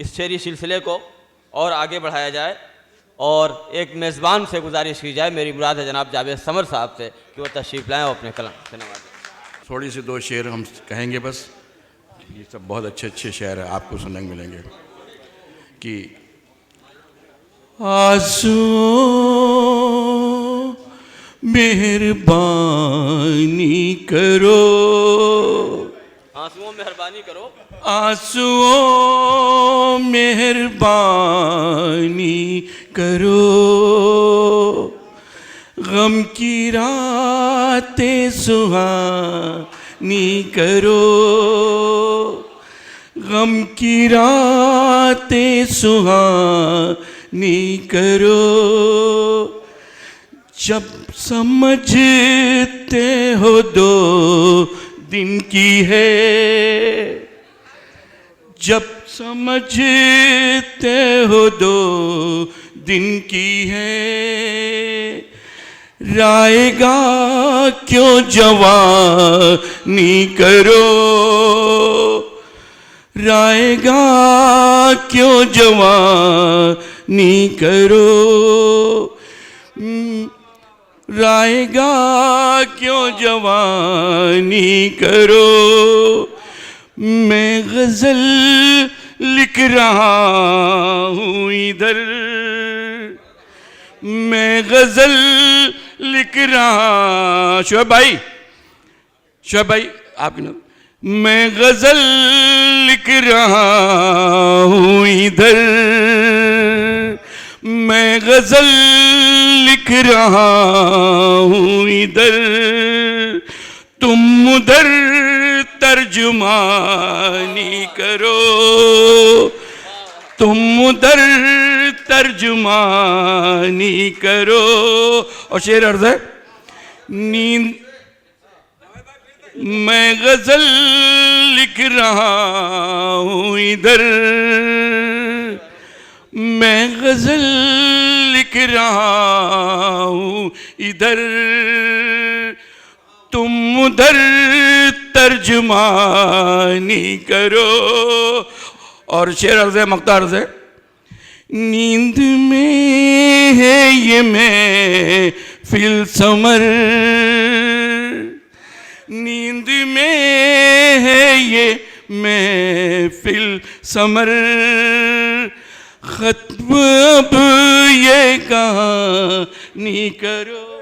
इस शेरी सिलसिले को और आगे बढ़ाया जाए और एक मेज़बान से गुजारिश की जाए, मेरी मुराद है जनाब जावेद समर साहब से, कि वो तशरीफ़ लाएँ और अपने कलम से नवाजें। थोड़ी सी दो शेर हम कहेंगे बस। ये सब बहुत अच्छे अच्छे शेर है, आपको सुनने को मिलेंगे कि आंसुओं मेहरबानी करो, आंसुओं मेहरबानी करो, आंसुओं मेहरबानी करो, गम की रातें सुहानी करो, गम की रातें सुहानी करो, जब समझते हो दो दिन की है, जब समझते हो दो दिन की है, राएगा क्यों जवानी करो, राएगा क्यों जवानी करो, राएगा क्यों जवानी करो, मैं गज़ल लिख रहा हूँ इधर, मैं गज़ल लिख रहा, शोएब भाई आपके नाम, मैं गज़ल लिख रहा हूँ इधर, मैं गज़ल लिख रहा हूँ इधर, तुम उधर तर्जुमानी करो, तुम उधर तर्जुमानी करो। और शेर अर्ज़ है, नींद मैं गज़ल लिख रहा हूँ इधर, मैं गज़ल लिख रहा हूँ इधर, तुम उधर तर्जुमानी करो। और शेर अर्ज़ है, मक्ता अर्ज़ है, नींद में है ये महफ़िल समर, नींद में है ये महफ़िल समर, ख़त्म अब ये कहानी करो।